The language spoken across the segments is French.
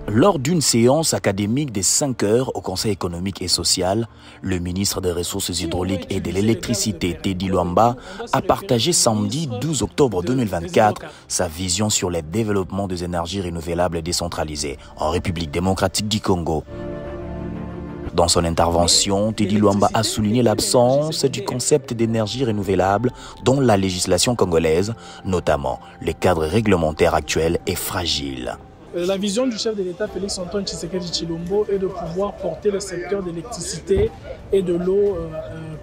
Lors d'une séance académique de 5 heures au Conseil économique et social, le ministre des Ressources hydrauliques et de l'électricité, Teddy Luamba, a partagé samedi 12 octobre 2024 sa vision sur le développement des énergies renouvelables décentralisées en République démocratique du Congo. Dans son intervention, Teddy Luamba a souligné l'absence du concept d'énergie renouvelable dans la législation congolaise, notamment le cadre réglementaire actuel est fragile. La vision du chef de l'État, Félix-Antoine Tshisekedi Tshilombo, est de pouvoir porter le secteur de l'électricité et de l'eau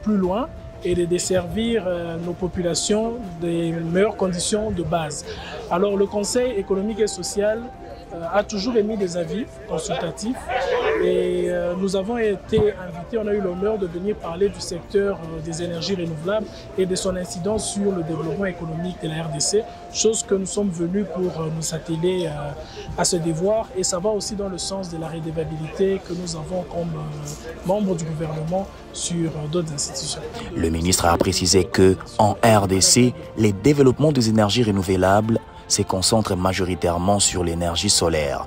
plus loin et de desservir nos populations des meilleures conditions de base. Alors le Conseil économique et social a toujours émis des avis consultatifs et nous avons été invités, on a eu l'honneur de venir parler du secteur des énergies renouvelables et de son incidence sur le développement économique de la RDC, chose que nous sommes venus pour nous atteler à ce devoir, et ça va aussi dans le sens de la redevabilité que nous avons comme membres du gouvernement sur d'autres institutions. Le ministre a précisé que en RDC, les développements des énergies renouvelables se concentre majoritairement sur l'énergie solaire.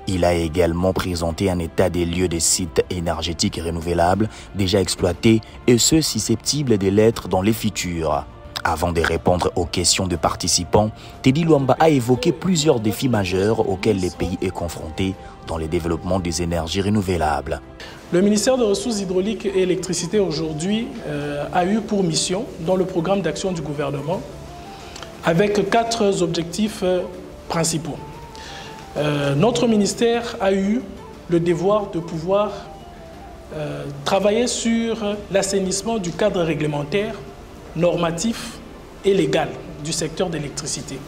Il a également présenté un état des lieux des sites énergétiques renouvelables déjà exploités et ceux susceptibles de l'être dans les futurs. Avant de répondre aux questions de participants, Teddy Luamba a évoqué plusieurs défis majeurs auxquels le pays est confronté dans le développement des énergies renouvelables. Le ministère des Ressources hydrauliques et électricité aujourd'hui a eu pour mission, dans le programme d'action du gouvernement, avec 4 objectifs principaux. Notre ministère a eu le devoir de pouvoir travailler sur l'assainissement du cadre réglementaire, normatif et légal du secteur de l'électricité.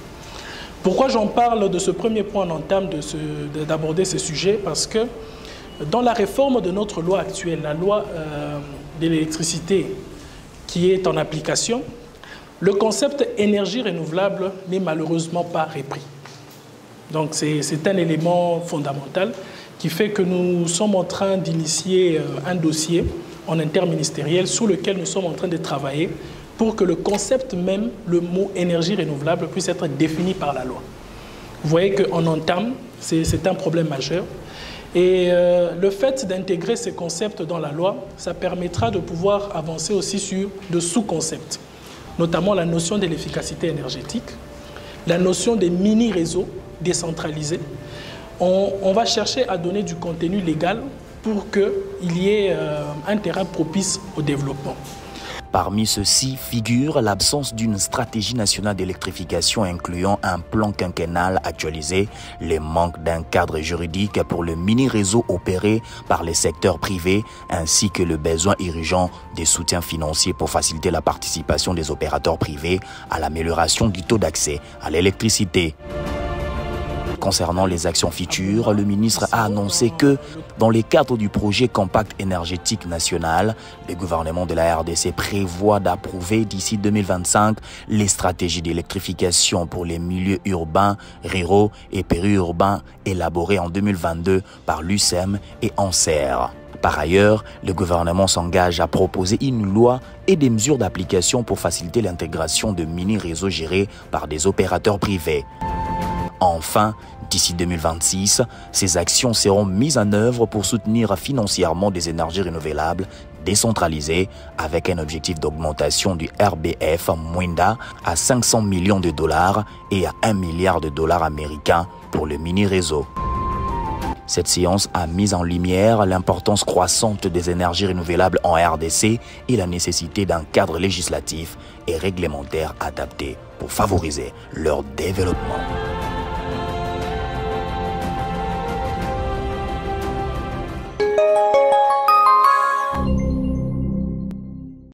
Pourquoi j'en parle de ce premier point en entame d'aborder ce sujet? Parce que dans la réforme de notre loi actuelle, la loi de l'électricité qui est en application, le concept énergie renouvelable n'est malheureusement pas repris. Donc c'est un élément fondamental qui fait que nous sommes en train d'initier un dossier en interministériel sur lequel nous sommes en train de travailler pour que le concept même, le mot énergie renouvelable, puisse être défini par la loi. Vous voyez qu'en entame, c'est un problème majeur. Et le fait d'intégrer ces concepts dans la loi, ça permettra de pouvoir avancer aussi sur de sous-concepts, notamment la notion de l'efficacité énergétique, la notion des mini-réseaux décentralisés. On va chercher à donner du contenu légal pour qu'il y ait un terrain propice au développement. Parmi ceux-ci figure l'absence d'une stratégie nationale d'électrification incluant un plan quinquennal actualisé, le manque d'un cadre juridique pour le mini-réseau opéré par les secteurs privés, ainsi que le besoin urgent des soutiens financiers pour faciliter la participation des opérateurs privés à l'amélioration du taux d'accès à l'électricité. Concernant les actions futures, le ministre a annoncé que, dans le cadre du projet Compact énergétique national, le gouvernement de la RDC prévoit d'approuver d'ici 2025 les stratégies d'électrification pour les milieux urbains, ruraux et périurbains élaborées en 2022 par l'UCEM et ANSER. Par ailleurs, le gouvernement s'engage à proposer une loi et des mesures d'application pour faciliter l'intégration de mini-réseaux gérés par des opérateurs privés. Enfin, d'ici 2026, ces actions seront mises en œuvre pour soutenir financièrement des énergies renouvelables décentralisées avec un objectif d'augmentation du RBF Mwenda à 500 millions de dollars et à 1 milliard de dollars américains pour le mini-réseau. Cette séance a mis en lumière l'importance croissante des énergies renouvelables en RDC et la nécessité d'un cadre législatif et réglementaire adapté pour favoriser leur développement.